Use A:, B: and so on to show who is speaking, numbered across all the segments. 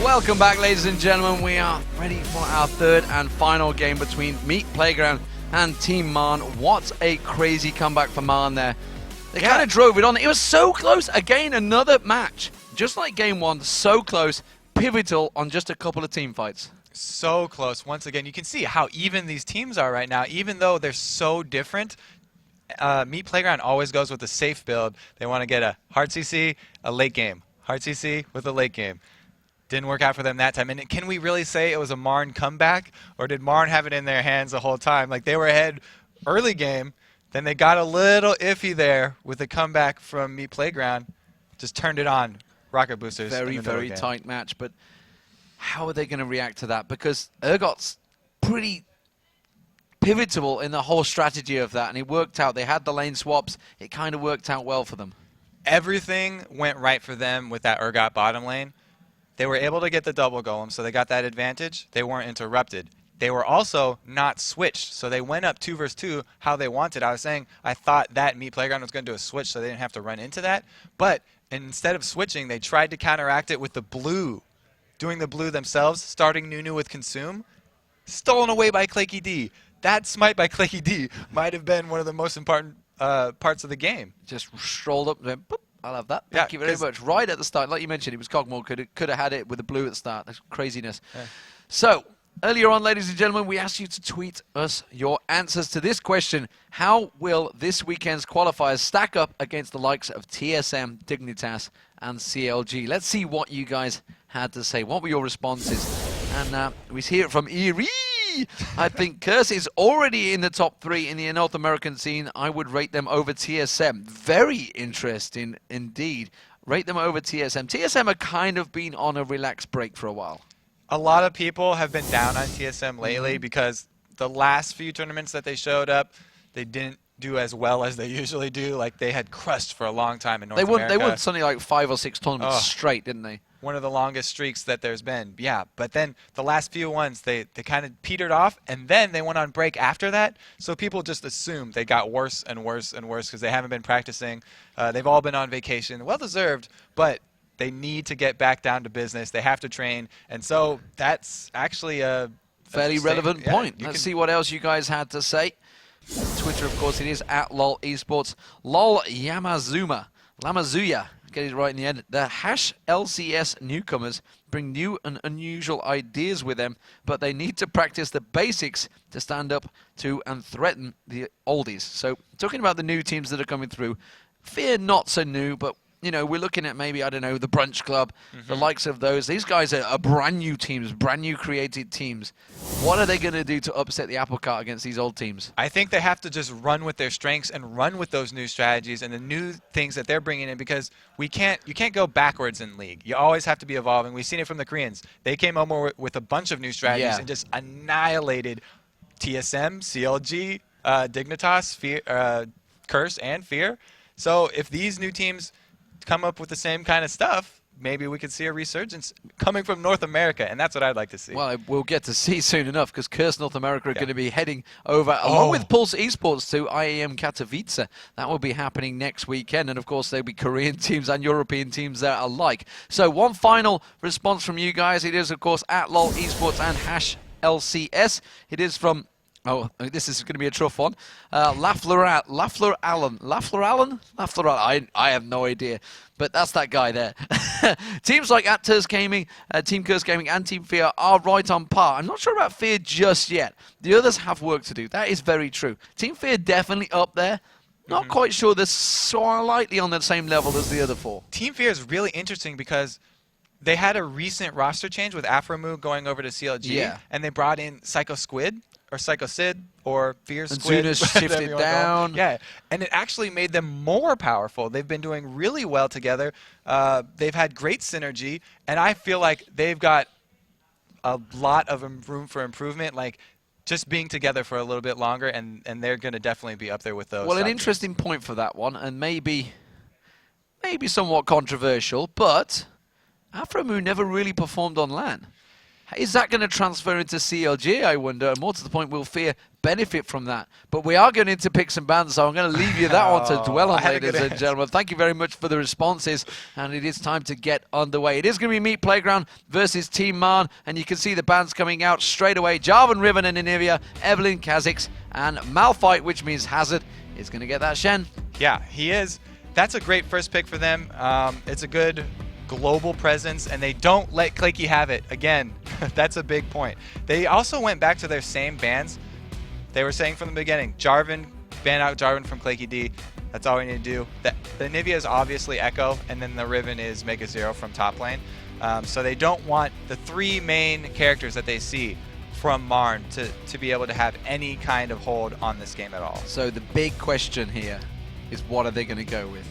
A: Welcome back, ladies and gentlemen. We are ready for our third and final game between Meat Playground and Team MRN. What a crazy comeback for MRN there. They kind of drove it on. It was so close. Again, another match. Just like game one, so close, pivotal on just a couple of team fights.
B: So close. Once again, you can see how even these teams are right now, even though they're so different. Meat Playground always goes with a safe build. They want to get a hard CC, a late game. Hard CC with a late game. Didn't work out for them that time. And can we really say it was a MRN comeback? Or did MRN have it in their hands the whole time? Like, they were ahead early game, then they got a little iffy there with the comeback from Meat Playground. Just turned it on. Rocket boosters.
A: Very, very tight match. But how are they going to react to that? Because Urgot's pretty pivotal in the whole strategy of that, and it worked out. They had the lane swaps. It kind of worked out well for them.
B: Everything went right for them with that Urgot bottom lane. They were able to get the double golem, so they got that advantage. They weren't interrupted. They were also not switched, so they went up 2 versus 2 how they wanted. I was saying I thought that Meat Playground was going to do a switch so they didn't have to run into that. But instead of switching, they tried to counteract it with the blue, doing the blue themselves, starting Nunu with Consume. Stolen away by Claky D. That smite by Claky D might have been one of the most important parts of the game.
A: Just strolled up and went, boop, I'll have that. Thank you very much. Right at the start, like you mentioned, it was Cogmore. Could have had it with the blue at the start. That's craziness. Yeah. So, earlier on, ladies and gentlemen, we asked you to tweet us your answers to this question. How will this weekend's qualifiers stack up against the likes of TSM, Dignitas, and CLG? Let's see what you guys had to say. What were your responses? And we hear it from Eerie. I think Curse is already in the top 3 in the North American scene. I would rate them over TSM. Very interesting indeed. Rate them over TSM. TSM have kind of been on a relaxed break for a while.
B: A lot of people have been down on TSM lately because the last few tournaments that they showed up, they didn't do as well as they usually do. Like, they had crushed for a long time in North America.
A: They won something like 5 or 6 tournaments straight, didn't they?
B: One of the longest streaks that there's been. Yeah, but then the last few ones, they kind of petered off, and then they went on break after that. So people just assumed they got worse and worse and worse because they haven't been practicing. They've all been on vacation. Well-deserved, but they need to get back down to business. They have to train, and so that's actually a
A: fairly relevant point. Let's see what else you guys had to say. Twitter, of course, it is at LOL Esports. LOL Lamazuya. Get it right in the end. The hash LCS newcomers bring new and unusual ideas with them, but they need to practice the basics to stand up to and threaten the oldies. So, talking about the new teams that are coming through, Fear not so new, but you know, we're looking at maybe, I don't know, the Brunch Club, the likes of those. These guys are brand new teams, brand new created teams. What are they going to do to upset the apple cart against these old teams?
B: I think they have to just run with their strengths and run with those new strategies and the new things that they're bringing in, because you can't go backwards in League. You always have to be evolving. We've seen it from the Koreans. They came over with a bunch of new strategies and just annihilated TSM, CLG, Dignitas, Fear, Curse, and Fear. So if these new teams come up with the same kind of stuff, maybe we could see a resurgence coming from North America, and that's what I'd like to see.
A: Well, we'll get to see soon enough, because Curse North America are going to be heading over, along with Pulse Esports, to IAM Katowice. That will be happening next weekend, and of course there'll be Korean teams and European teams there alike. So one final response from you guys. It is, of course, at LOL Esports and hash LCS. It is from... Oh, this is going to be a tough one. Lafleur Allen. I have no idea. But that's that guy there. Teams like Actors Gaming, Team Curse Gaming, and Team Fear are right on par. I'm not sure about Fear just yet. The others have work to do. That is very true. Team Fear definitely up there. Not quite sure they're slightly on the same level as the other 4.
B: Team Fear is really interesting because they had a recent roster change with Afromoo going over to CLG, and they brought in Psycho Squid. Or Psycho Sid, or Fear Squid.
A: And Zuna shifted down.
B: Yeah, and it actually made them more powerful. They've been doing really well together. They've had great synergy, and I feel like they've got a lot of room for improvement, like just being together for a little bit longer, and they're going to definitely be up there with those.
A: Well, an interesting point for that one, and maybe somewhat controversial, but Afromoo never really performed on LAN. Is that going to transfer into CLG, I wonder? And more to the point, will Fear benefit from that? But we are going into picks and bans, so I'm going to leave you that one to dwell on, ladies and gentlemen. Thank you very much for the responses, and it is time to get underway. It is going to be Meat Playground versus Team Marn, and you can see the bans coming out straight away. Jarvan, Riven, and Anivia, Evelyn, Kha'Zix, and Malphite, which means Hazard is going to get that Shen.
B: Yeah, he is. That's a great first pick for them. It's a good global presence, and they don't let Claky have it. Again, that's a big point. They also went back to their same bans. They were saying from the beginning, Jarvan, ban out Jarvan from Claky D. That's all we need to do. The Anivia is obviously Echo, and then the Riven is Mega Zero from top lane. So they don't want the 3 main characters that they see from Marn to be able to have any kind of hold on this game at all.
A: So the big question here is, what are they going to go with?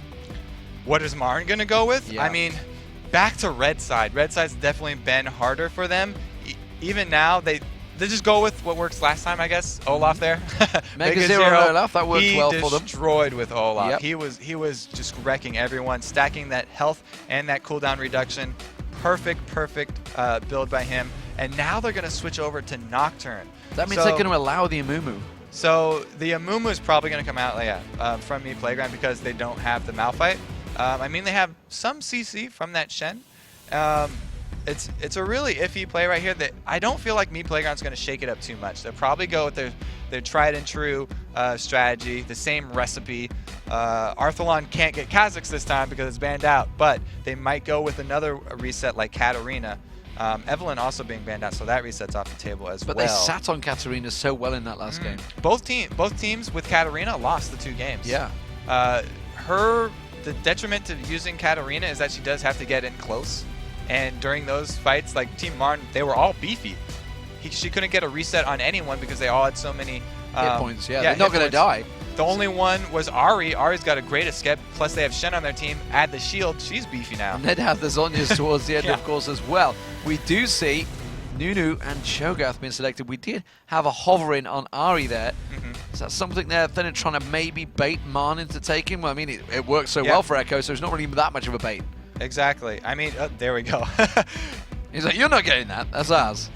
B: What is Marn going to go with?
A: Yeah.
B: I mean, back to Red Side. Red Side's definitely been harder for them. Even now, they just go with what works last time, I guess. Olaf there.
A: Mega Zero Olaf, that worked well for them.
B: He destroyed with Olaf.
A: Yep.
B: He was just wrecking everyone, stacking that health and that cooldown reduction. Perfect build by him. And now they're going to switch over to Nocturne.
A: That means they're going to allow the Amumu. So
B: the Amumu is probably going to come out from Meat Playground because they don't have the Malphite. I mean, they have some CC from that Shen. It's a really iffy play right here that I don't feel like Meat Playground's going to shake it up too much. They'll probably go with their tried and true strategy, the same recipe. Arthalon can't get Kha'Zix this time because it's banned out, but they might go with another reset like Katarina. Evelyn also being banned out, so that resets off the table as well.
A: But they sat on Katarina so well in that last game.
B: Both teams with Katarina lost the 2 games.
A: Yeah.
B: The detriment to using Katarina is that she does have to get in close. And during those fights, like Team Marn, they were all beefy. She couldn't get a reset on anyone because they all had so many
A: hit points. Yeah, they're not going to die.
B: The only one was Ahri. Ahri's got a great escape. Plus, they have Shen on their team. Add the shield. She's beefy now.
A: And they'd have the Zhonya's towards the end, of course, as well. We do see Nunu and Cho'Gath being selected. We did have a hovering on Ahri there. Is that something they're trying to maybe bait Marn into taking? Well, I mean, it works so well for Echo, so it's not really that much of a bait.
B: Exactly. I mean, there we go.
A: He's like, you're not getting that. That's ours.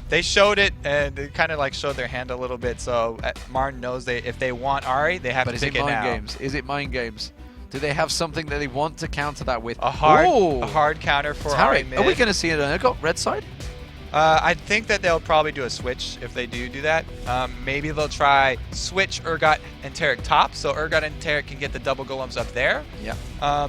B: They showed it, and they kind of like showed their hand a little bit. So Marn knows if they want Ahri, they have to pick it now.
A: But is it mind games? Is it mind games? Do they have something that they want to counter that with?
B: A hard counter for Ahri mid.
A: Are we going to see it on Urgot, red side?
B: I think that they'll probably do a switch if they do that. Maybe they'll try switch Urgot and Taric top, so Urgot and Taric can get the double golems up there.
A: Yeah.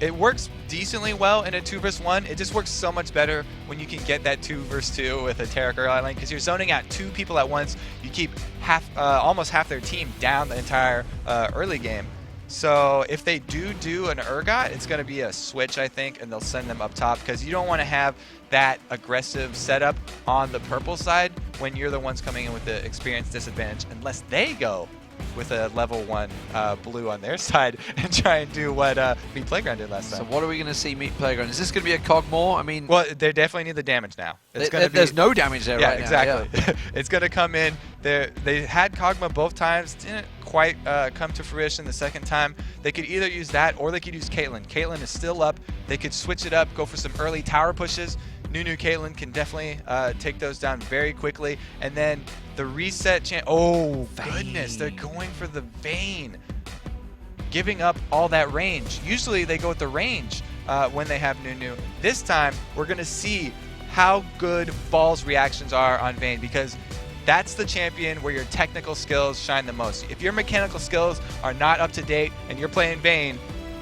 B: It works decently well in a 2 vs 1. It just works so much better when you can get that 2 vs 2 with a Taric Urgot lane because you're zoning out 2 people at once. You keep almost half their team down the entire early game. So if they do an Urgot, it's going to be a switch, I think, and they'll send them up top because you don't want to have that aggressive setup on the purple side when you're the ones coming in with the experience disadvantage unless they go with a level 1 blue on their side and try and do what Meat Playground did last time.
A: So what are we going to see Meat Playground? Is this going to be a cog more? I mean,
B: well, they definitely need the damage now.
A: There's no damage there right
B: exactly.
A: now. Yeah, exactly.
B: It's going to come in. They had Kog'Maw both times. Didn't quite come to fruition the second time. They could either use that or they could use Caitlyn. Caitlyn is still up. They could switch it up, go for some early tower pushes. Nunu Caitlyn can definitely take those down very quickly. And then the reset chance. Oh, goodness. They're going for the Vayne. Giving up all that range. Usually they go with the range when they have Nunu. This time, we're going to see how good Ball's reactions are on Vayne because that's the champion where your technical skills shine the most. If your mechanical skills are not up to date and you're playing Vayne,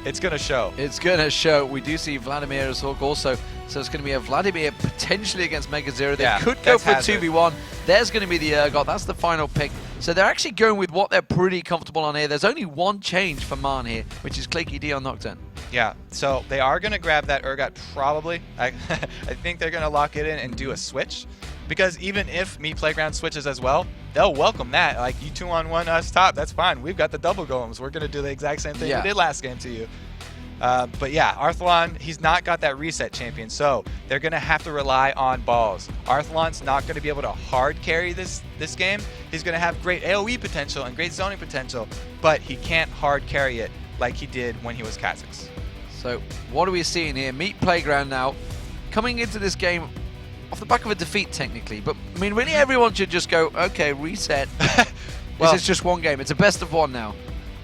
B: it's going to show.
A: It's going to show. We do see Vladimir as Hawk also. So it's going to be a Vladimir potentially against Mega Zero. They could go for a 2v1. There's going to be the Urgot. That's the final pick. So they're actually going with what they're pretty comfortable on here. There's only one change for Marn here, which is Claky D on Nocturne.
B: Yeah, so they are going to grab that Urgot probably. I think they're going to lock it in and do a switch. Because even if Meat Playground switches as well, they'll welcome that. Like, you 2-on-1 us top, that's fine. We've got the double golems. We're going to do the exact same thing we did last game to you. But yeah, Arthalon, he's not got that reset champion, so they're going to have to rely on balls. Arthalon's not going to be able to hard carry this game. He's going to have great AoE potential and great zoning potential, but he can't hard carry it like he did when he was Kha'Zix.
A: So what are we seeing here? Meat Playground now coming into this game off the back of a defeat technically, but I mean really everyone should just go, okay, reset.
B: Well,
A: this is just one game. It's a best of one now.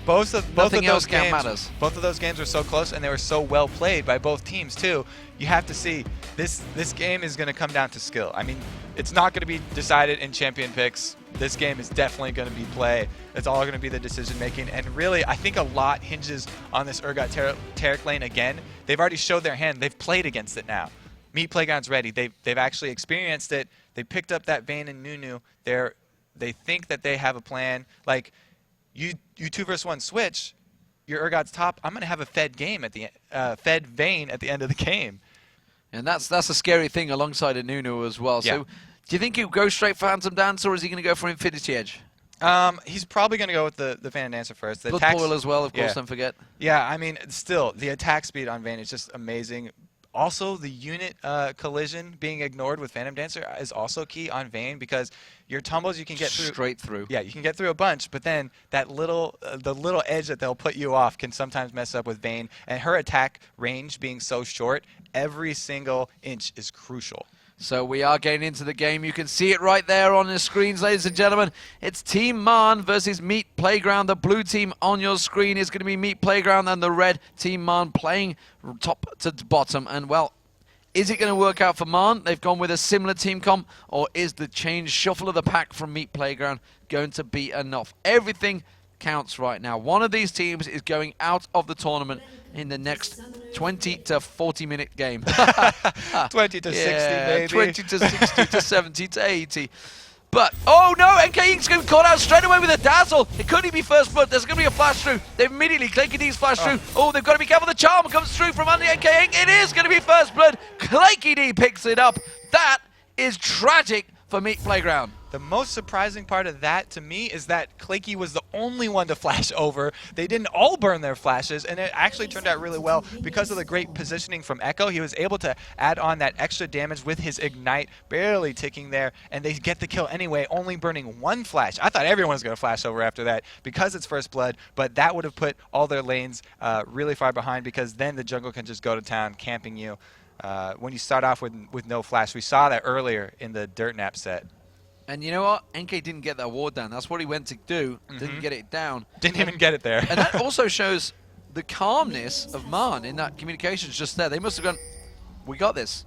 B: Both of those games
A: matters.
B: Both of those games were so close, and they were so well played by both teams too. You have to see this game is going to come down to skill. I mean, it's not going to be decided in champion picks. This game is definitely going to be play. It's all going to be the decision making, and really, I think a lot hinges on this Urgot Taric lane again. They've already showed their hand. They've played against it now. Meat Playground's ready. They've actually experienced it. They picked up that Vayne and Nunu. They think that they have a plan. Like, you 2v1 switch, your Urgot's top. I'm gonna have a fed game at the fed Vayne at the end of the game,
A: and that's a scary thing alongside a Nunu as well.
B: Yeah.
A: So, do you think he'll go straight for Phantom Dance, or is he going to go for Infinity Edge?
B: He's probably gonna go with the Phantom Dancer first. The
A: Blood Boil as well, of course.
B: Yeah.
A: Don't forget.
B: Yeah, I mean, still the attack speed on Vayne is just amazing. Also, the unit collision being ignored with Phantom Dancer is also key on Vayne, because your tumbles you can get
A: straight through.
B: Yeah, you can get through a bunch, but then that the little edge that they'll put you off can sometimes mess up with Vayne. And her attack range being so short, every single inch is crucial.
A: So we are getting into the game. You can see it right there on the screens, ladies and gentlemen. It's Team MRN versus Meat Playground. The blue team on your screen is going to be Meat Playground, and the red Team MRN playing top to bottom. And, well, is it going to work out for MRN? They've gone with a similar team comp, or is the change shuffle of the pack from Meat Playground going to be enough? Everything counts right now. One of these teams is going out of the tournament in the next 20 to 40 minute game.
B: 20 to 60, maybe.
A: 20 to 60 to 70 to 80. But, oh no, NKE's going to caught out straight away with a dazzle. It could be first blood. There's going to be a flash through. They've immediately, Claky flash through. Oh, they've got to be careful. The charm comes through from under NKE. It is going to be first blood. Claky D picks it up. That is tragic for Meat Playground.
B: The most surprising part of that to me is that Claky was the only one to flash over. They didn't all burn their flashes, and it actually turned out really well because of the great positioning from Echo. He was able to add on that extra damage with his Ignite, barely ticking there, and they get the kill anyway, only burning one flash. I thought everyone was going to flash over after that because it's first blood, but that would have put all their lanes really far behind, because then the jungle can just go to town camping you. When you start off with no flash. We saw that earlier in the Dirt Nap set.
A: And you know what? NK didn't get that ward down. That's what he went to do. Didn't get it down.
B: Didn't even get it there.
A: And that also shows the calmness of MRN in that communications just there. They must have gone, we got this.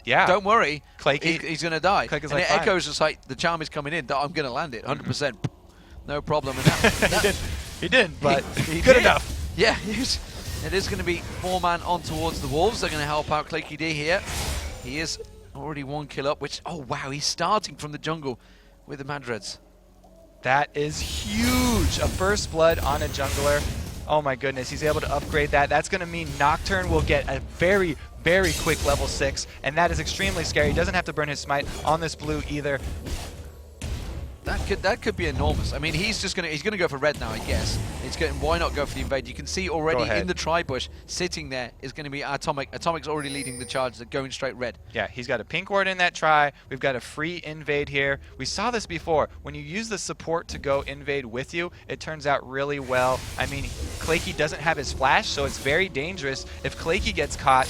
B: Yeah.
A: Don't worry.
B: Claky,
A: he's going to die.
B: Claky's
A: and
B: like,
A: it echoes just like, the charm is coming in. I'm going to land it, 100%. No problem. And
B: he didn't, but
A: he
B: good
A: did.
B: enough.
A: Yeah, it is going to be 4-man on towards the Wolves. They're going to help out Claky D here. He is already 1 kill up, which, oh wow, he's starting from the jungle with the Madreds.
B: That is huge. A first blood on a jungler. Oh my goodness, he's able to upgrade that. That's going to mean Nocturne will get a very, very quick level 6, and that is extremely scary. He doesn't have to burn his smite on this blue either.
A: That could be enormous. I mean, he's gonna go for red now, I guess. Why not go for the invade? You can see already in the tri-bush sitting there is going to be Atomic. Atomic's already leading the charge. They're going straight red.
B: Yeah, he's got a pink ward in that try. We've got a free invade here. We saw this before. When you use the support to go invade with you, it turns out really well. I mean, Claky doesn't have his flash, so it's very dangerous. If Claky gets caught,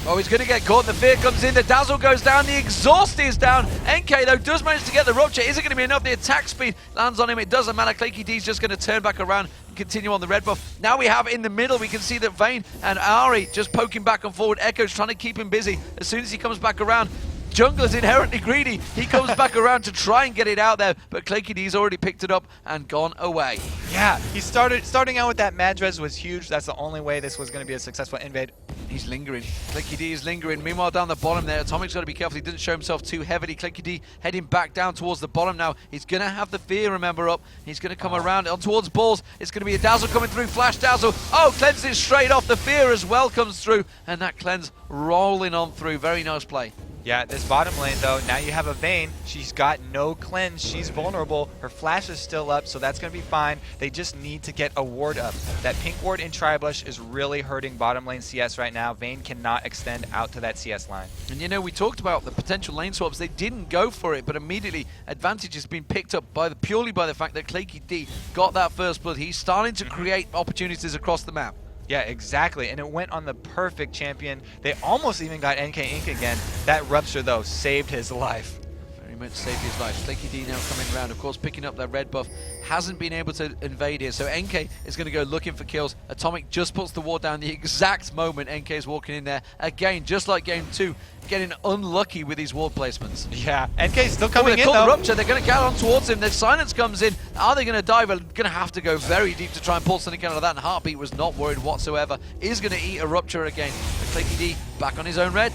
A: Oh, he's going to get caught. The fear comes in. The dazzle goes down. The exhaust is down. NK, though, does manage to get the rupture. Is it going to be enough? The attack speed lands on him. It doesn't matter. Claky D's just going to turn back around and continue on the red buff. Now we have in the middle, we can see that Vayne and Ari just poking back and forward. Echo's trying to keep him busy. As soon as he comes back around, Jungler's inherently greedy. He comes back around to try and get it out there, but Claky D's already picked it up and gone away.
B: Yeah, he starting out with that Madrez was huge. That's the only way this was going to be a successful invade.
A: He's lingering. Claky D is lingering. Meanwhile, down the bottom there, Atomic's got to be careful. He didn't show himself too heavily. Claky D heading back down towards the bottom now. He's going to have the fear, remember, up. He's going to come around on towards balls. It's going to be a dazzle coming through. Flash dazzle. Oh, cleanses it straight off. The fear as well comes through. And that cleanse rolling on through. Very nice play.
B: Yeah, this bottom lane, though, now you have a Vayne. She's got no cleanse. She's vulnerable. Her flash is still up, so that's going to be fine. They just need to get a ward up. That pink ward in Tribush is really hurting bottom lane CS right now. Vayne cannot extend out to that CS line.
A: And, you know, we talked about the potential lane swaps. They didn't go for it, but immediately advantage has been picked up purely by the fact that Claky D got that first blood. He's starting to create opportunities across the map.
B: Yeah, exactly. And it went on the perfect champion. They almost even got NK Inc. again. That rupture, though, saved his life.
A: Very much saved his life. Slinky D now coming around, of course, picking up that red buff. Hasn't been able to invade here, so NK is going to go looking for kills. Atomic just puts the ward down the exact moment NK is walking in there. Again, just like game 2, getting unlucky with these ward placements.
B: Yeah, NK's still coming in,
A: though.
B: though.
A: Rupture, they're going to get on towards him. The silence comes in. Are they going to dive? They're going to have to go very deep to try and pull something out of that, and Heartbeat was not worried whatsoever. Is going to eat a Rupture again. But Slinky D back on his own red.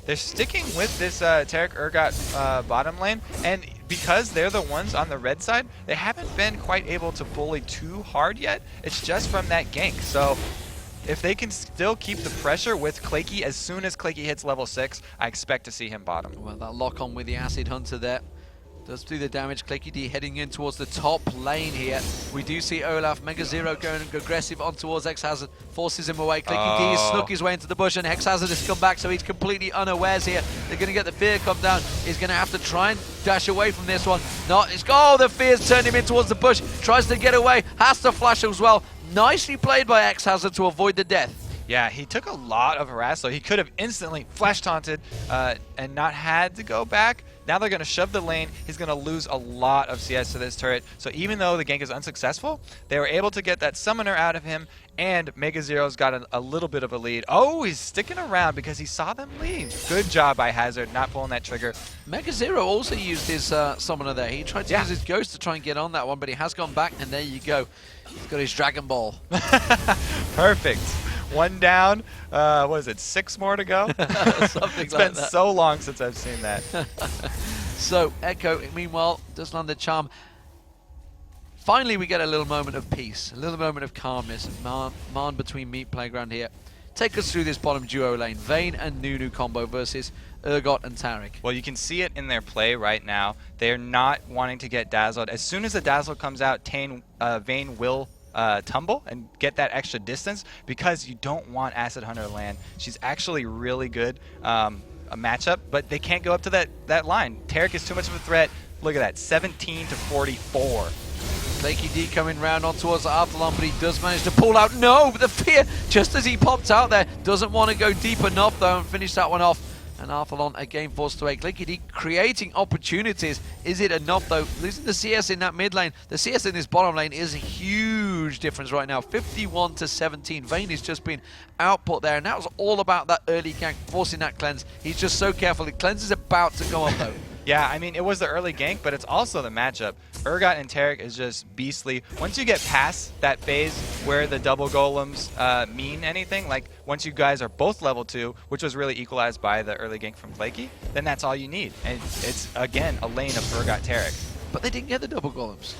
B: They're sticking with this Tarek Urgot bottom lane, and because they're the ones on the red side, they haven't been quite able to bully too hard yet. It's just from that gank. So if they can still keep the pressure with Claky, as soon as Claky hits level 6, I expect to see him bottom.
A: Well, that lock on with the Acid Hunter there does do the damage. Claky D heading in towards the top lane here. We do see Olaf, Mega Zero going aggressive on towards X Hazard, forces him away. Claky D has snuck his way into the bush, and X Hazard has come back, so he's completely unawares here. They're going to get the fear come down. He's going to have to try and dash away from this one. Oh, the fear's turned him in towards the bush. Tries to get away, has to flash as well. Nicely played by X Hazard to avoid the death.
B: Yeah, he took a lot of harass, so he could have instantly flash taunted and not had to go back. Now they're going to shove the lane. He's going to lose a lot of CS to this turret. So even though the gank is unsuccessful, they were able to get that summoner out of him, and Mega Zero's got a little bit of a lead. Oh, he's sticking around because he saw them leave. Good job by Hazard, not pulling that trigger.
A: Mega Zero also used his summoner there. He tried to use his ghost to try and get on that one, but he has gone back, and there you go. He's got his Dragon Ball.
B: Perfect. One down. What is it? 6 more to go?
A: It's
B: been so long since I've seen that.
A: So Echo, meanwhile, does land the charm. Finally, we get a little moment of peace, a little moment of calmness. Marn between Meat Playground here. Take us through this bottom duo lane. Vayne and Nunu combo versus Urgot and Tarek.
B: Well, you can see it in their play right now. They're not wanting to get dazzled. As soon as the dazzle comes out, Vayne will tumble and get that extra distance, because you don't want Acid Hunter land. She's actually really good a matchup, but they can't go up to that line. Tarek is too much of a threat. Look at that, 17 to 44.
A: Flaky D coming round on towards Arthalon, but he does manage to pull out. No, the fear, just as he popped out there, doesn't want to go deep enough though and finish that one off. And Arthalon again forced to wait. Flaky D creating opportunities. Is it enough though? Losing the CS in that mid lane. The CS in this bottom lane is a huge difference right now. 51 to 17. Vayne has just been output there, and that was all about that early gank, forcing that cleanse. He's just so careful. The cleanse is about to go up though.
B: Yeah, I mean, it was the early gank, but it's also the matchup. Urgot and Tarek is just beastly. Once you get past that phase where the double golems mean anything, like once you guys are both level 2, which was really equalized by the early gank from Flaky, then that's all you need. And it's, again, a lane of Urgot Tarek.
A: But they didn't get the double golems.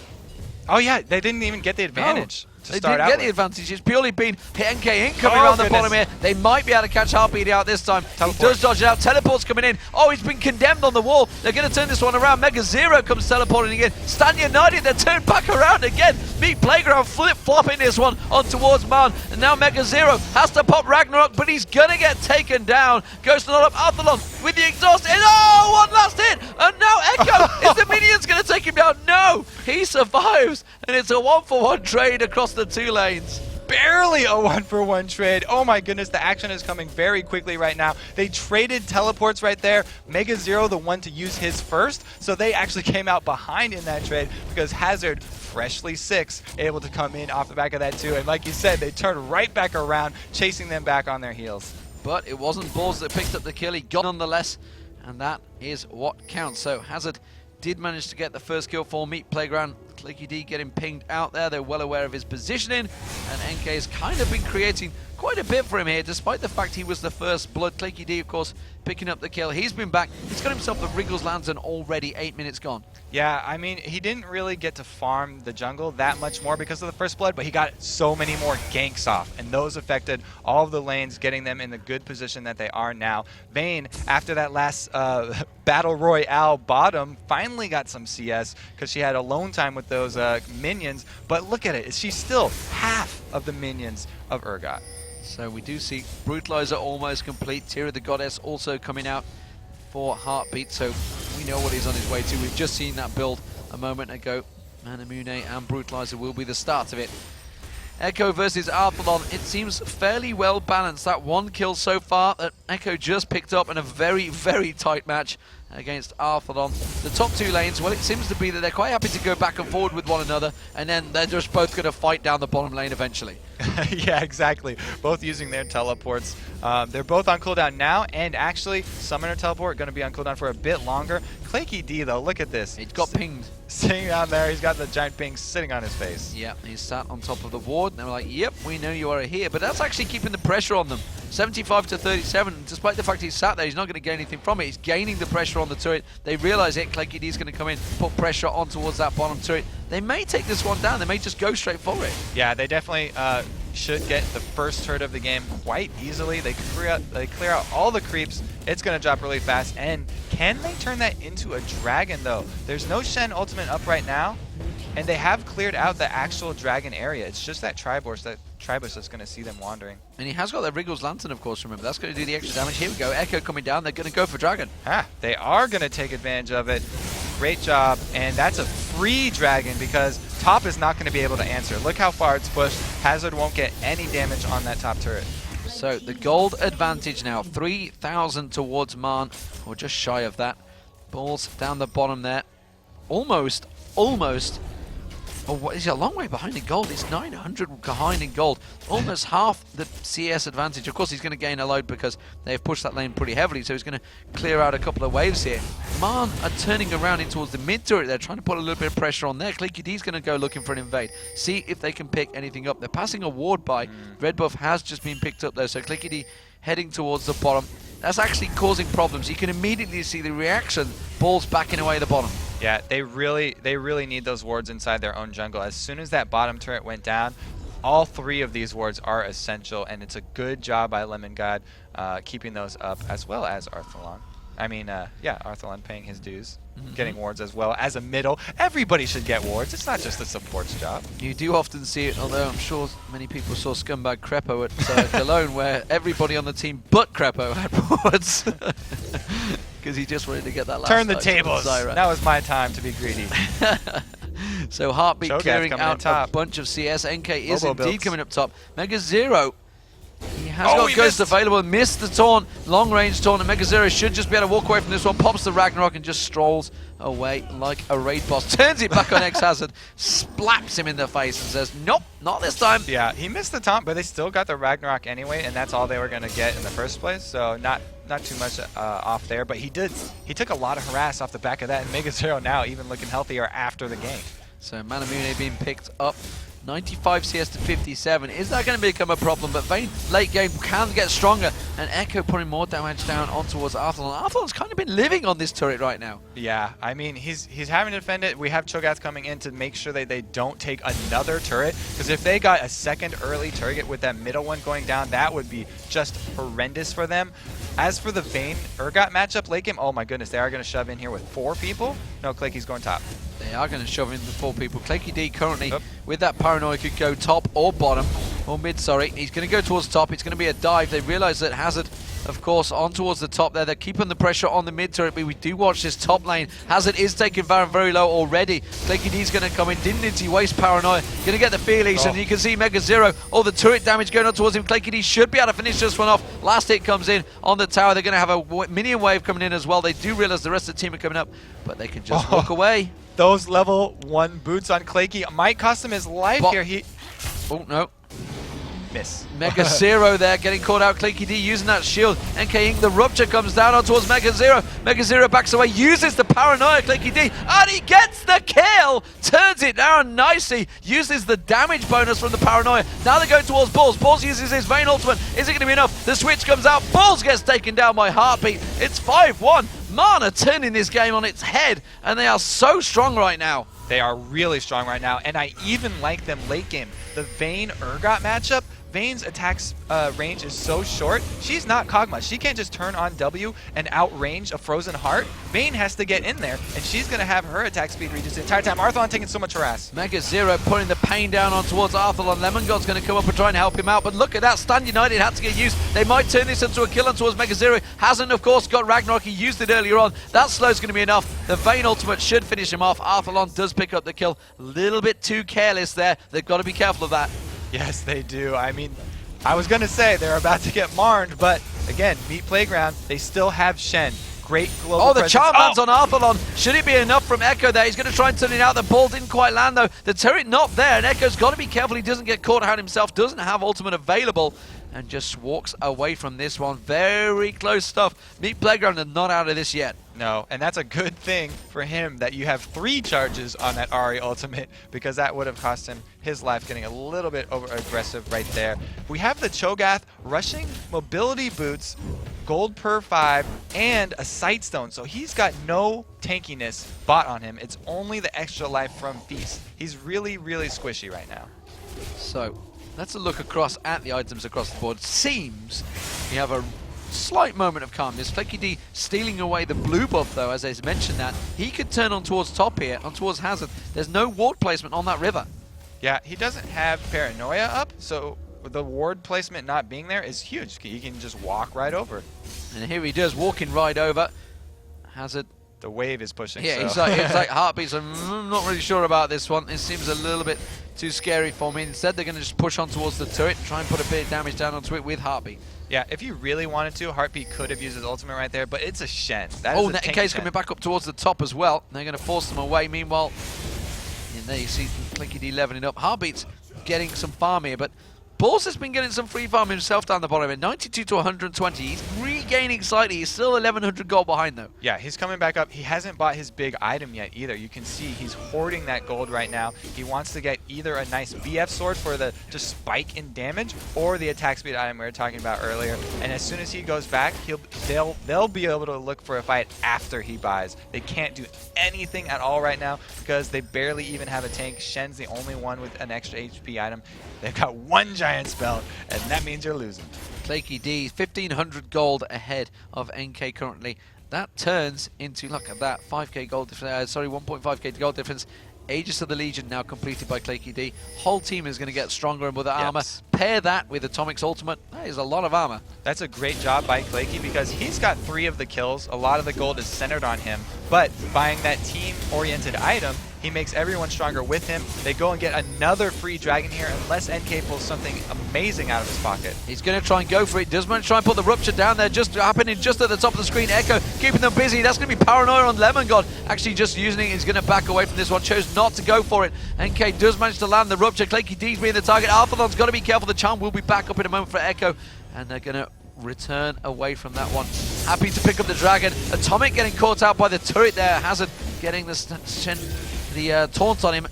B: Oh, yeah, they didn't even get the advantage.
A: They didn't get the advantage. It's purely been NK Inc. coming around the bottom here. They might be able to catch Heartbeat out this time. He does dodge it out. Teleport's coming in. Oh, he's been condemned on the wall. They're going to turn this one around. Mega Zero comes teleporting again. Stand United, they're turned back around again. Meat Playground flip-flopping this one on towards Marn. And now Mega Zero has to pop Ragnarok, but he's going to get taken down. Goes to not up Arthalon with the exhaust. And oh, one last hit. And now Echo. Is the minions going to take him down? No. He survives. And it's a 1-for-1 trade across the 2 lanes.
B: Barely a 1-for-1 trade. Oh my goodness, the action is coming very quickly right now. They traded teleports right there. Mega Zero the one to use his first, so they actually came out behind in that trade because Hazard, freshly 6, able to come in off the back of that too. And like you said, they turned right back around, chasing them back on their heels.
A: But it wasn't Balls that picked up the kill. He got nonetheless, and that is what counts. So Hazard did manage to get the first kill for Meat Playground. Clicky D getting pinged out there. They're well aware of his positioning, and NK has kind of been creating quite a bit for him here, despite the fact he was the first blood. Clicky D, of course, picking up the kill. He's been back. He's got himself the Wriggles Lantern already. 8 minutes gone.
B: Yeah, I mean, he didn't really get to farm the jungle that much more because of the first blood, but he got so many more ganks off, and those affected all of the lanes, getting them in the good position that they are now. Vayne, after that last Battle Royale bottom, finally got some CS because she had alone time with those minions, but look at it. She's still half of the minions of Urgot.
A: So we do see Brutalizer almost complete. Tira the Goddess also coming out for Heartbeat, so we know what he's on his way to. We've just seen that build a moment ago. Manamune and Brutalizer will be the start of it. Echo versus Arthalon, it seems fairly well balanced. That one kill so far that Echo just picked up in a very, very tight match against Arthalon. The top two lanes, well, it seems to be that they're quite happy to go back and forward with one another, and then they're just both going to fight down the bottom lane eventually.
B: Yeah, exactly. Both using their teleports. They're both on cooldown now, and actually, Summoner Teleport going to be on cooldown for a bit longer. Claky D, though, look at this.
A: He got pinged.
B: Sitting down there, he's got the giant ping sitting on his face.
A: Yeah, he's sat on top of the ward, and they're like, yep, we know you are here. But that's actually keeping the pressure on them. 75 to 37, despite the fact he's sat there, he's not going to get anything from it. He's gaining the pressure on the turret. They realize it. Claky D's going to come in, put pressure on towards that bottom turret. They may take this one down. They may just go straight for it.
B: Yeah, they definitely should get the first turret of the game quite easily. They clear out all the creeps. It's going to drop really fast. And can they turn that into a dragon, though? There's no Shen ultimate up right now, and they have cleared out the actual dragon area. It's just that Tribush that's going to see them wandering.
A: And he has got that Wriggles Lantern, of course, remember. That's going to do the extra damage. Here we go. Echo coming down. They're going to go for dragon.
B: They are going to take advantage of it. Great job. And that's a free dragon because top is not going to be able to answer. Look how far it's pushed. Hazard won't get any damage on that top turret.
A: So the gold advantage now, 3,000 towards MRN, or just shy of that. Balls down the bottom there. Almost. Oh, he's a long way behind in gold. He's 900 behind in gold. Almost half the CS advantage. Of course, he's going to gain a load because they've pushed that lane pretty heavily, so he's going to clear out a couple of waves here. MRN are turning around in towards the mid turret. They're trying to put a little bit of pressure on there. Claky D's going to go looking for an invade. See if they can pick anything up. They're passing a ward by. Red buff has just been picked up, though, so Claky D heading towards the bottom. That's actually causing problems. You can immediately see the reaction. Balls backing away the bottom.
B: Yeah, they really need those wards inside their own jungle. As soon as that bottom turret went down, all three of these wards are essential, and it's a good job by Lemon God keeping those up, as well as Arthalon. I mean, yeah, Arthalon paying his dues, getting wards as well as a middle. Everybody should get wards. It's not just the support's job.
A: You do often see it, although I'm sure many people saw Scumbag Crepo at Cologne, where everybody on the team but Crepo had wards. Because he just wanted to get that last
B: Turn the tables. That was my time to be greedy.
A: So Heartbeat
B: Cho'Gath
A: clearing out a bunch of CS. NK is indeed coming up top. Mega Zero. He has got Ghost available. Missed the taunt. Long range taunt. And Mega Zero should just be able to walk away from this one. Pops the Ragnarok and just strolls away like a raid boss. Turns it back on X Hazard. Splaps him in the face and says, nope, not this time.
B: Yeah, he missed the taunt, but they still got the Ragnarok anyway, and that's all they were going to get in the first place. So not too much off there, but he took a lot of harass off the back of that, and Mega Zero now even looking healthier after the game.
A: So Manamune being picked up. 95 CS to 57. Is that going to become a problem? But Vayne late game can get stronger, and Echo putting more damage down on towards Arthalon. Arthalon's kind of been living on this turret right now.
B: Yeah, I mean, he's having to defend it. We have Cho'Gath coming in to make sure that they don't take another turret, because if they got a second early turret with that middle one going down, that would be just horrendous for them. As for the Vayne Urgot matchup late game, oh my goodness, they are going to shove in here with 4 people. No, Claky's going top.
A: They are going to shove in the 4 people. Claky D currently with that paranoia could go top or bottom, or mid, sorry. He's going to go towards top. It's going to be a dive. They realize that Hazard, of course, on towards the top there. They're keeping the pressure on the mid turret, but we do watch this top lane. Hazard is taking Baron very low already. Claky D's going to come in. Didn't he waste paranoia? Going to get the feelies, and you can see Mega Zero. All the turret damage going on towards him. Claky D should be able to finish this one off. Last hit comes in on the tower. They're going to have a minion wave coming in as well. They do realize the rest of the team are coming up, but they can just walk away.
B: Those level 1 boots on Claky might cost him his life here.
A: Oh, no.
B: Miss.
A: Mega Zero there getting caught out. Claky D using that shield. NKing the rupture comes down on towards Mega Zero. Mega Zero backs away, uses the paranoia. Claky D, and he gets the kill. Turns it down nicely. Uses the damage bonus from the paranoia. Now they're going towards Balls. Balls uses his Vayne ultimate. Is it going to be enough? The switch comes out. Balls gets taken down by Heartbeat. It's 5-1. MRN are turning this game on its head, and they are so strong right now.
B: They are really strong right now, and I even like them late game. The Vayne Urgot matchup, Vayne's attacks range is so short. She's not Kog'Maw. She can't just turn on W and outrange a Frozen Heart. Vayne has to get in there, and she's going to have her attack speed reduced the entire time. Arthalon taking so much harass.
A: Mega Zero putting the pain down on towards Arthalon. Lemon God's going to come up and try and help him out, but look at that. Stand United had to get used. They might turn this into a kill on towards Mega Zero. Hasn't, of course, got Ragnarok. He used it earlier on. That slow's going to be enough. The Vayne ultimate should finish him off. Arthalon does pick up the kill. A little bit too careless there. They've got to be careful of that.
B: Yes, they do. I mean, I was going to say they're about to get marned, but again, Meat Playground, they still have Shen. Great global
A: the
B: presence.
A: charm lands on Arthalon. Should it be enough from Echo there? He's going to try and turn it out. The ball didn't quite land, though. The turret not there, and Echo's got to be careful he doesn't get caught out himself, doesn't have ultimate available, and just walks away from this one. Very close stuff. Meat Playground are not out of this yet.
B: No, and that's a good thing for him that you have 3 charges on that Ari ultimate, because that would have cost him his life, getting a little bit over aggressive right there. We have the Cho'Gath rushing mobility boots, gold per 5, and a Sightstone. So he's got no tankiness bot on him. It's only the extra life from Feast. He's really, really squishy right now.
A: So let's look across at the items across the board. Seems we have a slight moment of calmness. Flaky D stealing away the blue buff, though, as I mentioned that. He could turn on towards top here, on towards Hazard. There's no ward placement on that river.
B: Yeah, he doesn't have Paranoia up, so the ward placement not being there is huge. He can just walk right over.
A: And here he does, walking right over. Hazard.
B: The wave is pushing.
A: Yeah,
B: so.
A: it's like heartbeats. I'm not really sure about this one. It seems a little bit too scary for me. Instead, they're going to just push on towards the turret and try and put a bit of damage down onto it with Heartbeat.
B: Yeah, if you really wanted to, Heartbeat could have used his ultimate right there, but it's a Shen.
A: NK's coming back up towards the top as well. They're going to force them away. Meanwhile, and there you see Clicky D leveling up. Heartbeat's getting some farm here, but Balls has been getting some free farm himself down the bottom at 92 to 120. He's regaining slightly. He's still 1,100 gold behind, though.
B: Yeah, he's coming back up. He hasn't bought his big item yet either. You can see he's hoarding that gold right now. He wants to get either a nice BF sword for the just spike in damage or the attack speed item we were talking about earlier. And as soon as he goes back, they'll be able to look for a fight after he buys. They can't do anything at all right now because they barely even have a tank. Shen's the only one with an extra HP item. They've got one giant spell, and that means you're losing.
A: Flaky D, 1,500 gold ahead of NK currently. That turns into, look at that, 5k gold difference, sorry, 1.5k gold difference. Aegis of the Legion now completed by Claky D. Whole team is going to get stronger and with the armor. Pair that with Atomic's ultimate. That is a lot of armor.
B: That's a great job by Claky because he's got 3 of the kills. A lot of the gold is centered on him. But buying that team-oriented item, he makes everyone stronger with him. They go and get another free dragon here unless NK pulls something amazing out of his pocket. He's
A: going to try and go for it. Does manage to try and put the rupture down there, just happening just at the top of the screen. Echo keeping them busy. That's going to be paranoia on Lemon God. Actually just using it. He's going to back away from this one. Chose not to go for it. NK does manage to land the rupture. Claky D's being the target. Alphadon's got to be careful. The charm will be back up in a moment for Echo. And they're going to return away from that one. Happy to pick up the dragon. Atomic getting caught out by the turret there. Hazard getting the taunt on him.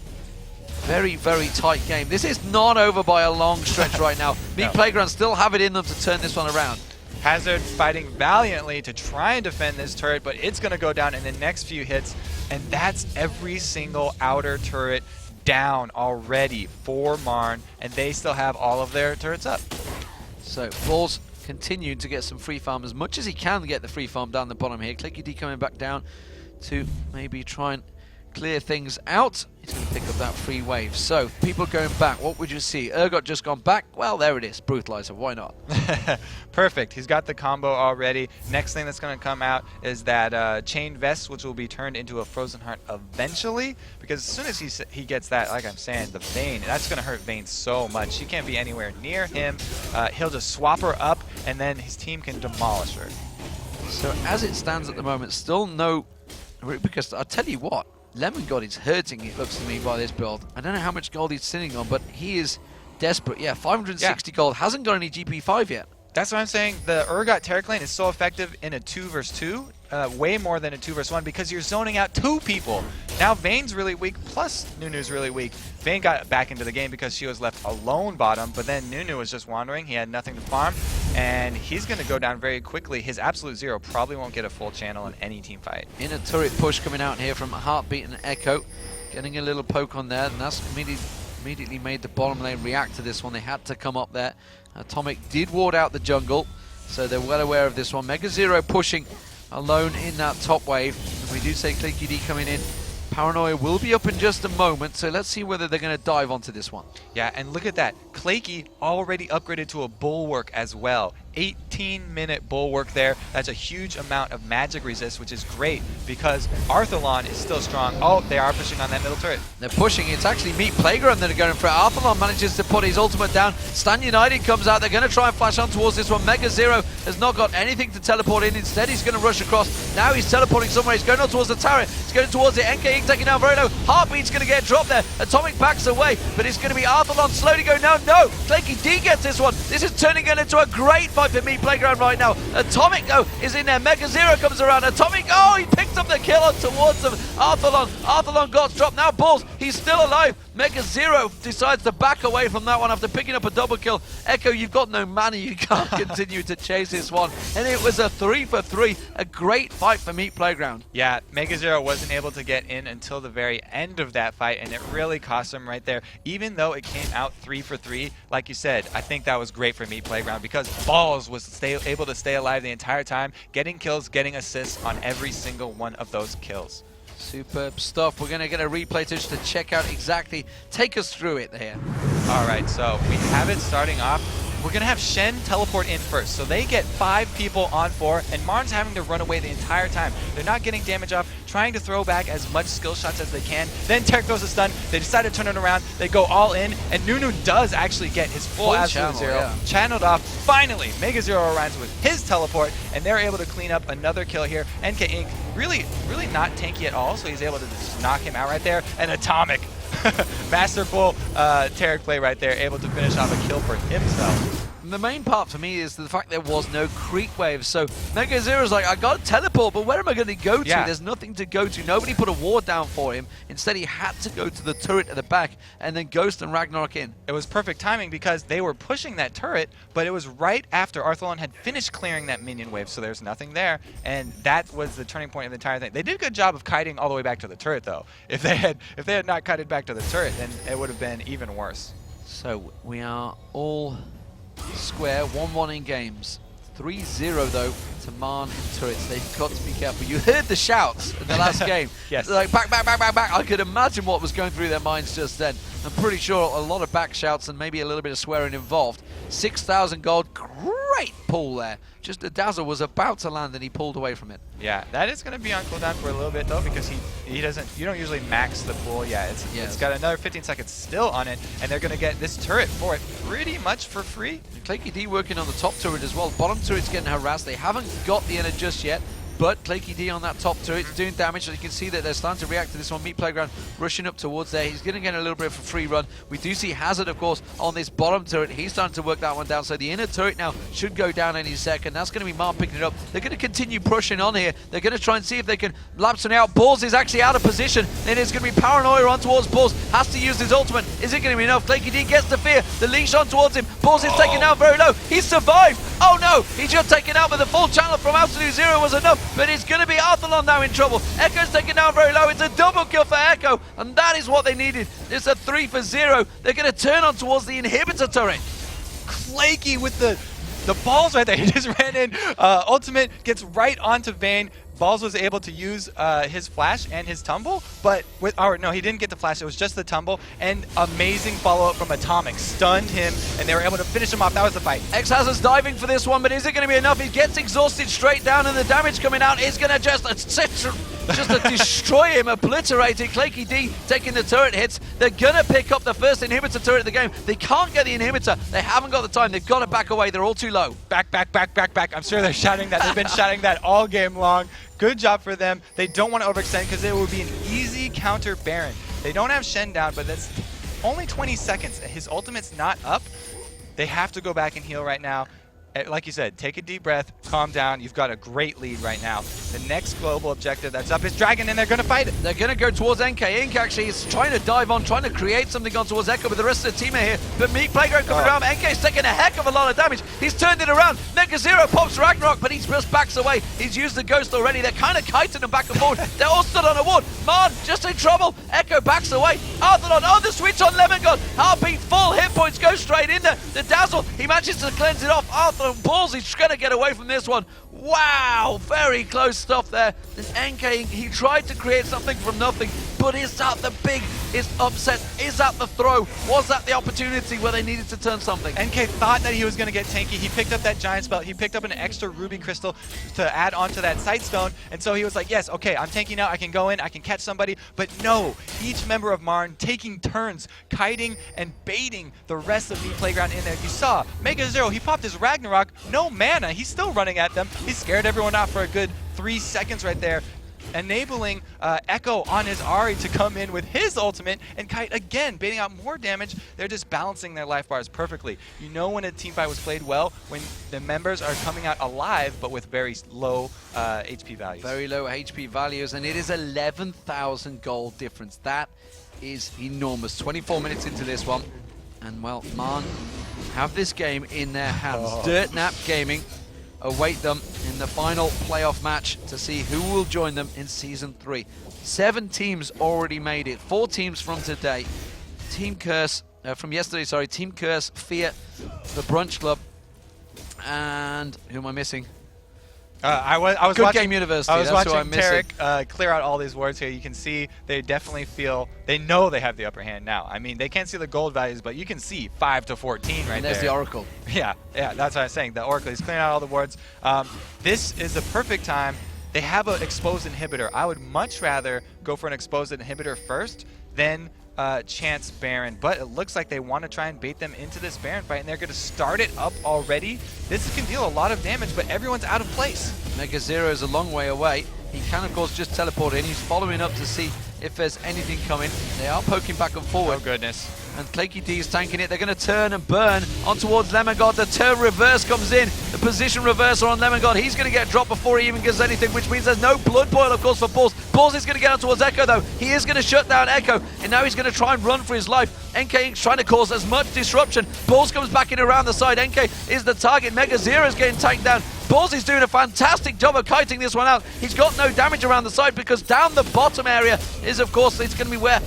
A: Very, very tight game. This is not over by a long stretch right now. Meat Playground still have it in them to turn this one around.
B: Hazard fighting valiantly to try and defend this turret, but it's going to go down in the next few hits, and that's every single outer turret down already for Marn, and they still have all of their turrets up.
A: So, Balls continuing to get some free farm as much as he can get the free farm down the bottom here. Clicky D coming back down to maybe try and clear things out. He's going to pick up that free wave. So, people going back, what would you see? Urgot just gone back. Well, there it is. Brutalizer. Why not?
B: Perfect. He's got the combo already. Next thing that's going to come out is that Chain Vest, which will be turned into a Frozen Heart eventually. Because as soon as he gets that, like I'm saying, the Vayne, that's going to hurt Vayne so much. She can't be anywhere near him. He'll just swap her up, and then his team can demolish her.
A: So, as it stands at the moment, still no... Because I'll tell you what, Lemon God is hurting, it looks to me, by this build. I don't know how much gold he's sitting on, but he is desperate. Yeah, 560 gold. Hasn't got any GP5 yet.
B: That's what I'm saying. The Urgot Terrac lane is so effective in a 2 vs 2, way more than a 2 vs 1, because you're zoning out 2 people. Now Vayne's really weak, plus Nunu's really weak. Vayne got back into the game because she was left alone bottom, but then Nunu was just wandering. He had nothing to farm, and he's going to go down very quickly. His Absolute Zero probably won't get a full channel in any team fight.
A: In a turret push coming out here from Heartbeat and Echo, getting a little poke on there, and that's immediately made the bottom lane react to this one. They had to come up there. Atomic did ward out the jungle, so they're well aware of this one. Mega Zero pushing alone in that top wave. And we do say Clicky D coming in. Paranoia will be up in just a moment, so let's see whether they're going to dive onto this one.
B: Yeah, and look at that. Claky already upgraded to a Bulwark as well. 18-minute bulwark there. That's a huge amount of magic resist, which is great because Arthalon is still strong. Oh, they are pushing on that middle turret.
A: They're pushing. It's actually Meat Playground that are going for it. Arthalon manages to put his ultimate down. Stan United comes out. They're going to try and flash on towards this one. Mega Zero has not got anything to teleport in. Instead, he's going to rush across. Now he's teleporting somewhere. He's going on towards the turret. He's going towards it. NK Inc taking down very low. Heartbeat's going to get dropped there. Atomic backs away, but it's going to be Arthalon slowly going down. No, Clanky D gets this one. This is turning into a great fight for Meat Playground right now. Atomic, though, is in there. Mega Zero comes around. Atomic, oh, he picked up the kill on towards them. Arthalon got dropped. Now Balls, he's still alive. Mega Zero decides to back away from that one after picking up a double kill. Echo, you've got no mana. You can't continue to chase this one. And it was a 3-for-3. A great fight for Meat Playground.
B: Yeah, Mega Zero wasn't able to get in until the very end of that fight, and it really cost him right there. Even though it came out 3-for-3, like you said, I think that was great for Meat Playground because Balls was able to stay alive the entire time, getting kills, getting assists on every single one of those kills.
A: Superb stuff. We're going to get a replay to check out exactly. Take us through it there.
B: All right, so we have it starting off. We're going to have Shen teleport in first. So they get 5 people on 4, and Marn's having to run away the entire time. They're not getting damage off, trying to throw back as much skill shots as they can. Then Terek throws a stun. They decide to turn it around. They go all in, and Nunu does actually get his full Absolute Zero. Channeled off. Finally, Mega Zero arrives with his teleport, and they're able to clean up another kill here. NK Inc. really not tanky at all, so he's able to just knock him out right there. And Atomic. Masterful Terek play right there, able to finish off a kill for himself.
A: The main part for me is the fact there was no creep wave. So Mega Zero's like, I got to teleport, but where am I going to go to?
B: Yeah.
A: There's nothing to go to. Nobody put a ward down for him. Instead, he had to go to the turret at the back and then Ghost and Ragnarok in.
B: It was perfect timing because they were pushing that turret, but it was right after Arthalon had finished clearing that minion wave, so there's nothing there. And that was the turning point of the entire thing. They did a good job of kiting all the way back to the turret, though. If they had not kited back to the turret, then it would have been even worse.
A: So we are all square, 1-1 in games. 3-0 though to MRN and Turrets. They've got to be careful. You heard the shouts in the last game.
B: Yes.
A: Like back. I could imagine what was going through their minds just then. I'm pretty sure a lot of back shouts and maybe a little bit of swearing involved. 6,000 gold, great pull there. Just the Dazzle was about to land and he pulled away from it.
B: Yeah, that is going to be on cooldown for a little bit though because he doesn't. You don't usually max the pool. Yeah, it's got another 15 seconds still on it, and they're going to get this turret for it pretty much for free.
A: And Clanky D working on the top turret as well. Bottom turret's getting harassed. They haven't got the inner just yet. But Clanky D on that top turret is doing damage, so you can see that they're starting to react to this one. Meat Playground rushing up towards there. He's going to get a little bit of a free run. We do see Hazard, of course, on this bottom turret. He's starting to work that one down, so the inner turret now should go down any second. That's going to be MRN picking it up. They're going to continue pushing on here. They're going to try and see if they can lapse it out. Balls is actually out of position. Then it's going to be Paranoia on towards Balls. Has to use his ultimate. Is it going to be enough? Clanky D gets the fear. The leash on towards him. Balls is taken down very low. He survived. Oh no, he just taken out, but the full channel from Absolute Zero was enough. But it's going to be Arthalon now in trouble. Echo's taken down very low. It's a double kill for Echo, and that is what they needed. It's a 3-for-0. They're going to turn on towards the inhibitor turret.
B: Clanky with the balls right there. He just ran in. Ultimate gets right onto Vayne. Balls was able to use his flash and his tumble, but no, he didn't get the flash. It was just the tumble, and amazing follow-up from Atomic. Stunned him, and they were able to finish him off. That was the fight.
A: X-Hazard's diving for this one, but is it going to be enough? He gets exhausted straight down, and the damage coming out is going to just destroy him, obliterate it. Clanky D taking the turret hits. They're going to pick up the first inhibitor turret of the game. They can't get the inhibitor. They haven't got the time. They've got to back away. They're all too low.
B: Back. I'm sure they're shouting that. They've been shouting that all game long. Good job for them. They don't want to overextend because it would be an easy counter Baron. They don't have Shen down, but that's only 20 seconds. His ultimate's not up. They have to go back and heal right now. Like you said, take a deep breath, calm down. You've got a great lead right now. The next global objective that's up is Dragon, and they're going to fight it.
A: They're going to go towards NK. Inc actually is trying to dive on, trying to create something on towards Echo, but the rest of the team are here. But Meat Playground coming around. NK's taking a heck of a lot of damage. He's turned it around. Mega Zero pops Ragnarok, but he just backs away. He's used the Ghost already. They're kind of kiting him back and forth. They're all stood on a ward. MRN just in trouble. Echo backs away. Arthalon, oh, the switch on Lemon God. Heartbeat, full hit points, go straight in there. The Dazzle, he manages to cleanse it off. Arthalon balls, he's going to get away from this one. Wow, very close stuff there. This NK, he tried to create something from nothing. But is that the big upset? Is that the throw? Was that the opportunity where they needed to turn something?
B: NK thought that he was going to get tanky. He picked up that giant spell. He picked up an extra ruby crystal to add onto that sight stone. And so he was like, yes, okay, I'm tanky now. I can go in. I can catch somebody. But no, each member of MRN taking turns, kiting and baiting the rest of the playground in there. You saw Mega Zero, he popped his Ragnarok. No mana. He's still running at them. He scared everyone off for a good 3 seconds right there, enabling Echo on his Ahri to come in with his ultimate and kite again, baiting out more damage. They're just balancing their life bars perfectly. You know when a team fight was played well, when the members are coming out alive but with very low HP values.
A: Very low HP values, and it is 11,000 gold difference. That is enormous. 24 minutes into this one, and well, MRN have this game in their hands. Dirt Nap Gaming await them in the final playoff match to see who will join them in Season 3. 7 teams already made it. 4 teams from today. Team Curse, from yesterday, sorry. Team Curse, Fear, the Brunch Club, and who am I missing?
B: I was
A: Good
B: watching
A: Game University.
B: I was
A: That's
B: watching
A: who I'm
B: Tarek clear out all these words here. You can see they definitely feel, they know they have the upper hand now. I mean, they can't see the gold values, but you can see 5 to 14 right there.
A: And there's the Oracle.
B: Yeah, that's what I was saying. The Oracle is clearing out all the wards. This is the perfect time. They have an exposed inhibitor. I would much rather go for an exposed inhibitor first than chance Baron, but it looks like they want to try and bait them into this Baron fight, and they're going to start it up already. This can deal a lot of damage, but everyone's out of place.
A: Mega Zero is a long way away. He can, of course, just teleport in. He's following up to see if there's anything coming. They are poking back and forward.
B: Oh, goodness.
A: And Claky D is tanking it. They're going to turn and burn on towards Lemon-God. The turn reverse comes in. The position reversal on Lemon-God. He's going to get dropped before he even gets anything, which means there's no Blood Boil, of course, for Balls. Balls is going to get out towards Echo, though. He is going to shut down Echo, and now he's going to try and run for his life. NK Inc. trying to cause as much disruption. Balls comes back in around the side. NK is the target. Mega Zero is getting tanked down. Balls is doing a fantastic job of kiting this one out. He's got no damage around the side because down the bottom area is, of course, it's going to be where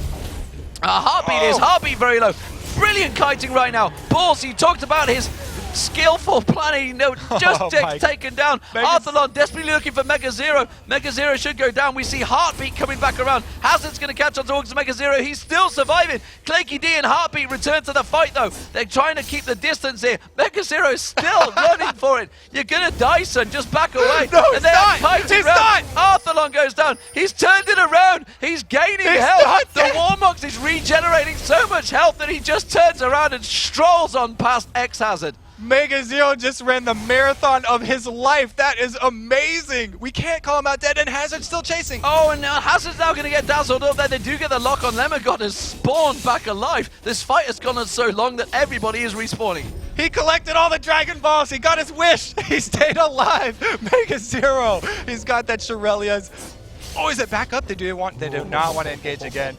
A: Heartbeat is. Heartbeat very low. Brilliant kiting right now. Balls, he talked about his skillful planning, just taken down. Arthalon desperately looking for Mega Zero. Mega Zero should go down. We see Heartbeat coming back around. Hazard's going to catch on towards Mega Zero. He's still surviving. Claky D and Heartbeat return to the fight, though. They're trying to keep the distance here. Mega Zero is still running for it. You're going to die, son. Just back away.
B: No,
A: and they're kiting around. Arthalon goes down. He's turned it around. He's gaining health. The Warmox is regenerating so much health that he just turns around and strolls on past X-Hazard.
B: Mega Zero just ran the marathon of his life. That is amazing. We can't call him out dead, and Hazard's still chasing.
A: Oh, and now Hazard's now going to get dazzled up there. They do get the lock on Lemon-God has spawned back alive. This fight has gone on so long that everybody is respawning.
B: He collected all the Dragon Balls. He got his wish. He stayed alive. Mega Zero. He's got that Shirelia's. Oh, is it back up? They do not want to engage again.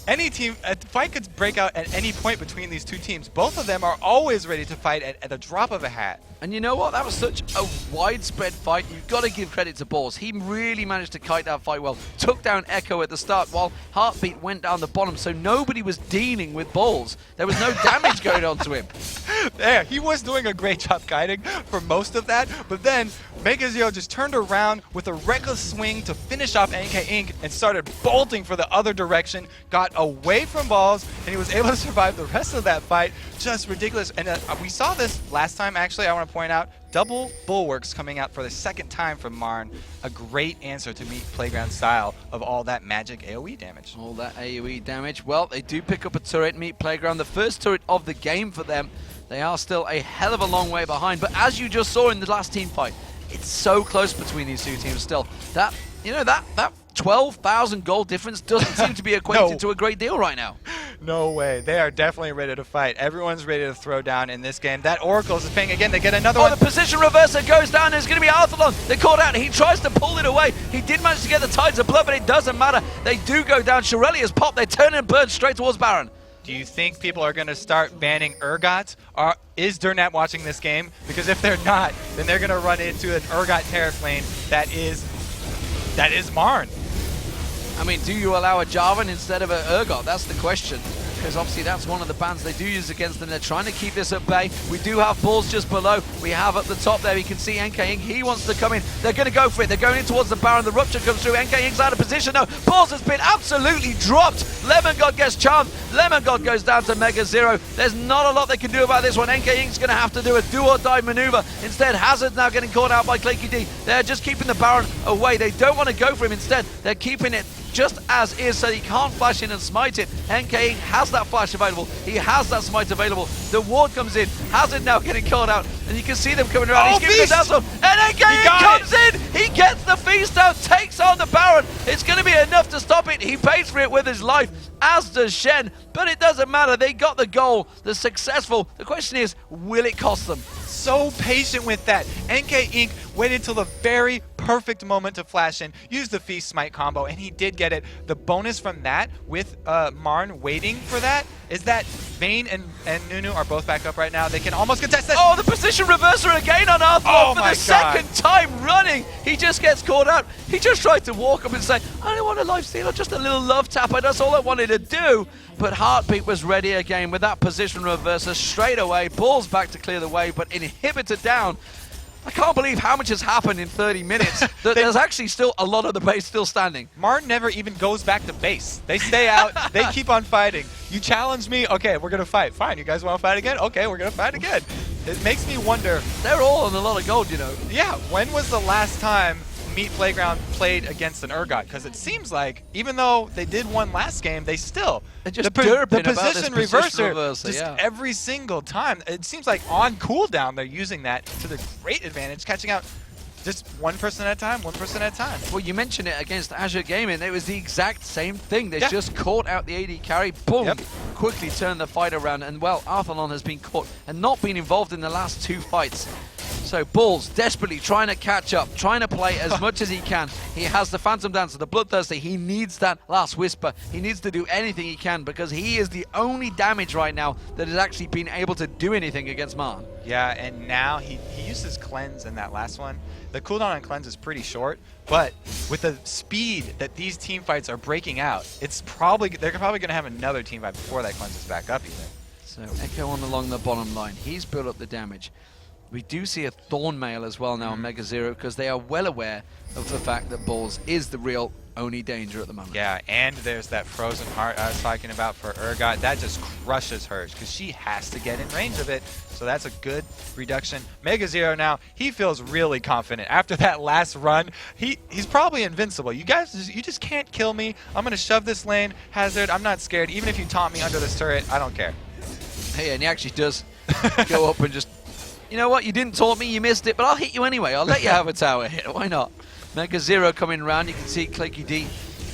B: Any team, a fight could break out at any point between these two teams. Both of them are always ready to fight at the drop of a hat.
A: And you know what? That was such a widespread fight. You've got to give credit to Balls. He really managed to kite that fight well. Took down Echo at the start while Heartbeat went down the bottom, so nobody was dealing with Balls. There was no damage going on to him.
B: There, he was doing a great job guiding for most of that, but then Mega Zero just turned around with a reckless swing to finish off NK Inc. and started bolting for the other direction, got away from Balls, and he was able to survive the rest of that fight. Just ridiculous. And we saw this last time, actually. I want to point out double bulwarks coming out for the second time from MRN. A great answer to meet Playground style of all that magic AoE damage.
A: All that AoE damage. Well, they do pick up a turret, meet Playground, the first turret of the game for them. They are still a hell of a long way behind, but as you just saw in the last team fight, it's so close between these two teams still. That, you know, that 12,000 gold difference doesn't seem to be equated to a great deal right now.
B: No way. They are definitely ready to fight. Everyone's ready to throw down in this game. That Oracle's is paying again. They get another one.
A: The position reverser goes down. There's going to be Arthalon. They're caught out. He tries to pull it away. He did manage to get the Tides of Blood, but it doesn't matter. They do go down. Shirelia's pop. They turn and burn straight towards Baron.
B: Do you think people are going to start banning Urgot? Or is Durnat watching this game? Because if they're not, then they're going to run into an Urgot Tariff lane that is MRN.
A: I mean, do you allow a Jarvan instead of an Urgot? That's the question. because obviously that's one of the bans they do use against them. They're trying to keep this at bay. We do have balls just below. We have at the top there, you can see NK Inc. He wants to come in. They're going to go for it. They're going in towards the Baron. The rupture comes through. NK Inc's out of position though. Balls has been absolutely dropped. Lemon God gets charmed. Lemon God goes down to Mega Zero. There's not a lot they can do about this one. NK Inc's going to have to do a do or die maneuver. Instead, Hazard now getting caught out by Claky D. They're just keeping the Baron away. They don't want to go for him. Instead, they're keeping it just as is, so he can't flash in and smite it. NK Inc has that flash available. He has that smite available. The ward comes in. Hazard now getting caught out, and you can see them coming around. He's giving the dance off, and NK Inc comes in. He gets the feast out, takes on the Baron. It's going to be enough to stop it. He pays for it with his life, as does Shen, but it doesn't matter. They got the goal. They're successful. The question is, will it cost them?
B: So patient with that. NK Inc waited till the very perfect moment to flash in, use the Feast Smite combo, and he did get it. The bonus from that, with Marn waiting for that, is that Vayne and Nunu are both back up right now. They can almost contest this.
A: Oh, the position reverser again on Arthur for the second time running. He just gets caught out. He just tried to walk up and say, I don't want a life steal, just a little love tapper. That's all I wanted to do. But Heartbeat was ready again with that position reverser straight away. Balls back to clear the way, but Inhibitor down. I can't believe how much has happened in 30 minutes. There's actually still a lot of the base still standing.
B: Martin never even goes back to base. They stay out. They keep on fighting. You challenge me? Okay, we're going to fight. Fine, you guys want to fight again? Okay, we're going to fight again. It makes me wonder.
A: They're all on a lot of gold, you know.
B: Yeah, when was the last time Meat Playground played against an Urgot? Because it seems like, even though they did one last game, they still...
A: Just
B: the position reverser, just
A: yeah.
B: every single time. It seems like on cooldown, they're using that to the great advantage, catching out just one person at a time, one person at a time.
A: Well, you mentioned it against Azure Gaming. It was the exact same thing. They just caught out the AD carry, boom, quickly turned the fight around. And, well, Arthalon has been caught and not been involved in the last two fights. So Balls desperately trying to catch up, trying to play as much as he can. He has the Phantom Dancer, the Bloodthirsty. He needs that last Whisper. He needs to do anything he can because he is the only damage right now that has actually been able to do anything against Marn.
B: Yeah, and now he uses Cleanse in that last one. The cooldown on Cleanse is pretty short, but with the speed that these team fights are breaking out, they're probably going to have another team fight before that Cleanse is back up even.
A: So Echo on along the bottom line. He's built up the damage. We do see a Thorn Mail as well now on Mega Zero because they are well aware of the fact that Balls is the real only danger at the moment.
B: Yeah, and there's that Frozen Heart I was talking about for Urgot. That just crushes her because she has to get in range of it. So that's a good reduction. Mega Zero now, he feels really confident. After that last run, he's probably invincible. You guys, you just can't kill me. I'm going to shove this lane. Hazard, I'm not scared. Even if you taunt me under this turret, I don't care.
A: Hey, and he actually does go up and just... You know what? You didn't taunt me, you missed it, but I'll hit you anyway. I'll let you have a tower hit. Why not? Mega Zero coming around. You can see Claky D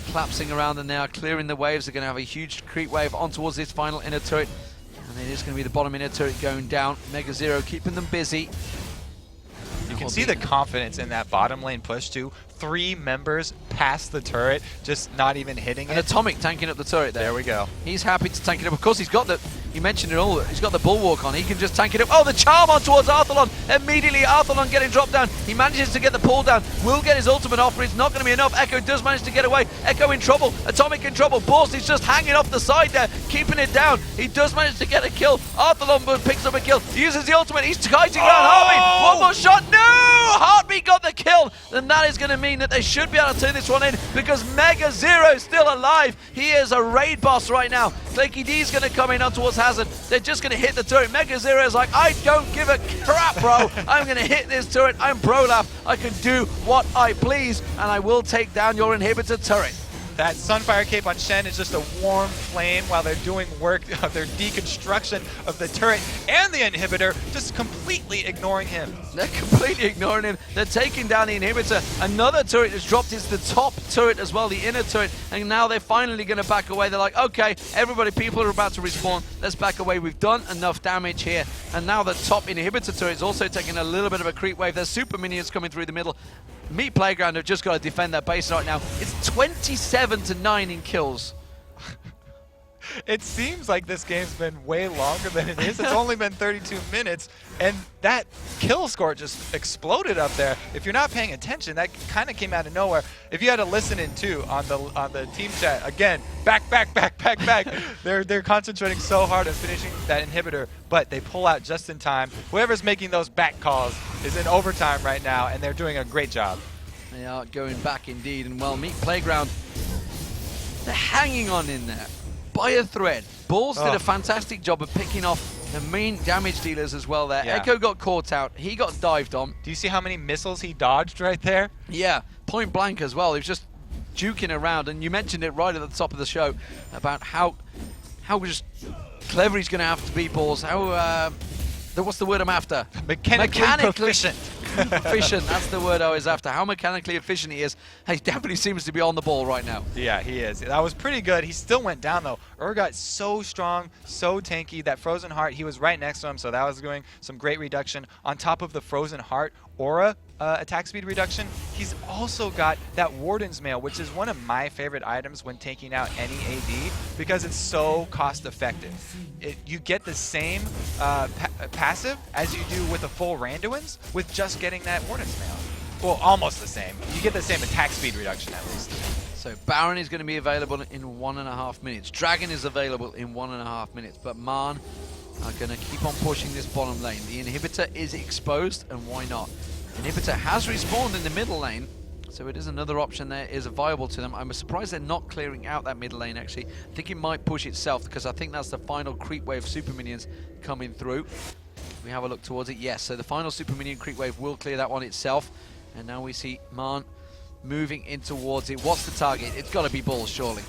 A: collapsing around and now clearing the waves. They're going to have a huge creep wave on towards this final inner turret. And it is going to be the bottom inner turret going down. Mega Zero keeping them busy.
B: You can see the confidence in that bottom lane push too. 3 members past the turret, just not even hitting it.
A: And Atomic tanking up the turret there.
B: There we go.
A: He's happy to tank it up. Of course, he's got the... You mentioned it all. He's got the Bulwark on. He can just tank it up. Oh, the Charm on towards Arthalon. Immediately, Arthalon getting dropped down. He manages to get the pull down. Will get his ultimate off, but it's not going to be enough. Echo does manage to get away. Echo in trouble. Atomic in trouble. Borsty's just hanging off the side there, keeping it down. He does manage to get a kill. Arthalon picks up a kill. He uses the ultimate. He's kiting around Heartbeat. One more shot. No! Heartbeat got the kill. And that is going to mean that they should be able to turn this one in because Mega Zero is still alive. He is a raid boss right now. Claky D's going to come in on towards Hazard. They're just going to hit the turret. Mega Zero is like, I don't give a crap, bro. I'm going to hit this turret. I'm Brolaf. I can do what I please, and I will take down your inhibitor turret.
B: That Sunfire Cape on Shen is just a warm flame while they're doing work of their deconstruction of the turret and the inhibitor, just completely ignoring him.
A: They're completely ignoring him. They're taking down the inhibitor. Another turret has dropped. It's the top turret as well, the inner turret. And now they're finally going to back away. They're like, okay, everybody, people are about to respawn. Let's back away. We've done enough damage here. And now the top inhibitor turret is also taking a little bit of a creep wave. There's super minions coming through the middle. Meat Playground have just got to defend their base right now. It's 27-9 in kills.
B: It seems like this game's been way longer than it is. It's only been 32 minutes, and that kill score just exploded up there. If you're not paying attention, that kind of came out of nowhere. If you had to listen in too on the team chat, again, back. They're concentrating so hard on finishing that inhibitor, but they pull out just in time. Whoever's making those back calls is in overtime right now, and they're doing a great job.
A: They are going back indeed, and well, Meat Playground, they're hanging on in there by a thread. Bulls did a fantastic job of picking off the main damage dealers as well there.
B: Yeah.
A: Echo got caught out. He got dived on.
B: Do you see how many missiles he dodged right there?
A: Yeah, point blank as well. He was just juking around, and you mentioned it right at the top of the show about how just clever he's going to have to be, Balls. How, what's the word I'm after?
B: Mechanically proficient.
A: Efficient, that's the word I was after. How mechanically efficient he is. He definitely seems to be on the ball right now.
B: Yeah, he is. That was pretty good. He still went down, though. Urgot's so strong, so tanky. That Frozen Heart, he was right next to him, so that was doing some great reduction. On top of the Frozen Heart aura attack speed reduction, he's also got that Warden's Mail, which is one of my favorite items when taking out any AD because it's so cost effective. You get the same passive as you do with a full Randuin's with just getting that Warden's Mail. Well, almost the same. You get the same attack speed reduction at least.
A: So Baron is going to be available in 1.5 minutes. Dragon is available in 1.5 minutes, but MRN are going to keep on pushing this bottom lane. The inhibitor is exposed, and why not? Inhibitor has respawned in the middle lane, so it is another option there is viable to them. I'm surprised they're not clearing out that middle lane, actually. I think it might push itself, because I think that's the final creep wave super minions coming through. We have a look towards it. Yes, so the final super minion creep wave will clear that one itself. And now we see MRN moving in towards it. What's the target? It's got to be Balls, surely.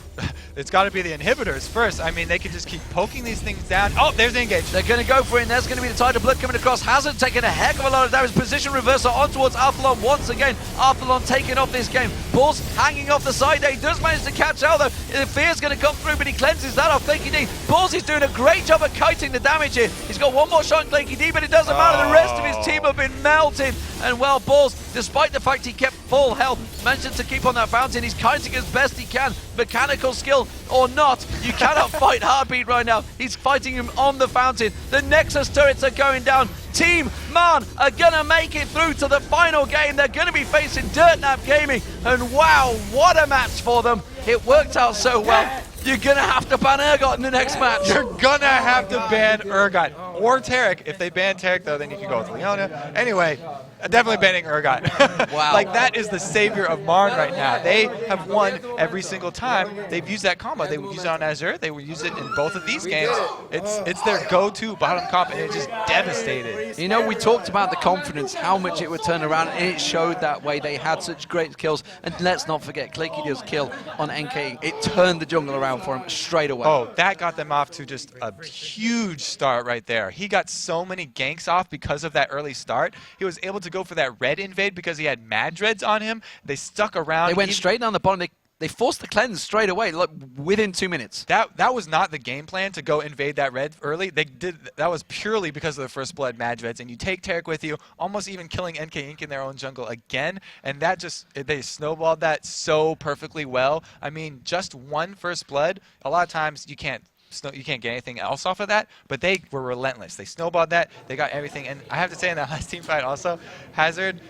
B: It's got to be the inhibitors first. I mean, they can just keep poking these things down. Oh, there's the engage.
A: They're going to go for it, and there's going to be the Tide of Blood coming across. Hazard taking a heck of a lot of damage. Position reversal on towards Arthalon once again. Arthalon taking off this game. Balls hanging off the side there. He does manage to catch out, though. The Fear's going to come through, but he cleanses that off. Clanky D. Balls is doing a great job of kiting the damage here. He's got one more shot on Clanky D, but it doesn't matter. The rest of his team have been melted. And well, Balls, despite the fact he kept full health, managed to keep on that fountain. He's kiting as best he can. Mechanical skill or not, you cannot fight Heartbeat right now. He's fighting him on the fountain. The Nexus turrets are going down. Team MRN are gonna make it through to the final game. They're gonna be facing Dirtnap Gaming, and wow, what a match for them. It worked out so well. You're gonna have to ban Urgot in the next match.
B: You're gonna have to ban Urgot or Taric. If they ban Taric, though, then you can go with Leona. Anyway, definitely banning Urgot.
A: Wow.
B: Like, that is the savior of MRN right now. They have won every single time they've used that combo. They would use it on Azure. They would use it in both of these games. It's their go-to bottom comp, and it just devastated.
A: You know, we talked about the confidence, how much it would turn around, and it showed that way. They had such great kills. And let's not forget, Claykidia's kill on NK. It turned the jungle around for him straight away.
B: Oh, that got them off to just a huge start right there. He got so many ganks off because of that early start. He was able to go for that red invade because he had Mad Dreads on him. They stuck around.
A: They went straight down the bottom. They forced the cleanse straight away, like within 2 minutes.
B: That was not the game plan to go invade that red early. That was purely because of the First Blood Mad Dreads, and you take Taric with you, almost even killing NK Inc in their own jungle again, and that just, they snowballed that so perfectly well. I mean, just one First Blood, a lot of times you can't get anything else off of that, but they were relentless. They snowballed that, they got everything, and I have to say in that last team fight also, Hazard,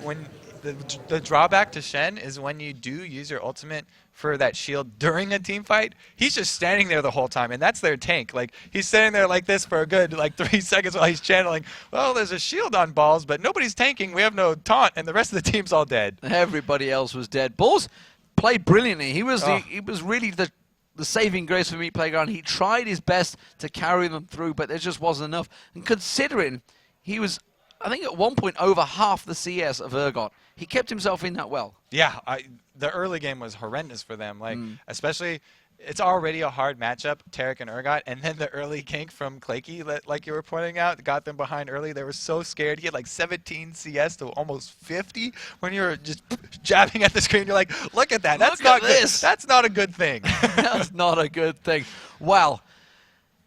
B: when the drawback to Shen is when you do use your ultimate for that shield during a team fight, he's just standing there the whole time, and that's their tank. Like, he's standing there like this for a good 3 seconds while he's channeling. Well, there's a shield on Balls, but nobody's tanking. We have no taunt, and the rest of the team's all dead.
A: Everybody else was dead. Balls played brilliantly. He was really the saving grace for Meat Playground. He tried his best to carry them through, but there just wasn't enough. And considering he was, I think at one point, over half the CS of Urgot, he kept himself in that well.
B: Yeah, the early game was horrendous for them. Like, especially, it's already a hard matchup, Taric and Urgot, and then the early gank from Clayky, like you were pointing out, got them behind early. They were so scared. He had like 17 CS to almost 50 when you were just jabbing at the screen. You're like, look at that. That's not good. That's not a good thing.
A: That's not a good thing. Wow.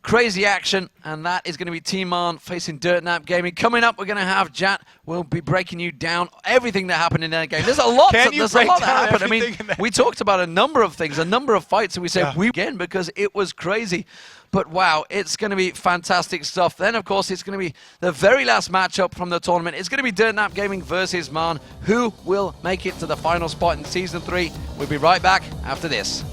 A: crazy action, and that is going to be Team MRN facing Dirt Nap Gaming. Coming up, we're going to have Jat. We'll be breaking you down everything that happened in that game. There's a lot. There's a lot that happened. I mean, we talked about a number of things, a number of fights, and we said we again because it was crazy. But wow, it's going to be fantastic stuff. Then, of course, it's going to be the very last matchup from the tournament. It's going to be Dirt Nap Gaming versus MRN. Who will make it to the final spot in Season 3? We'll be right back after this.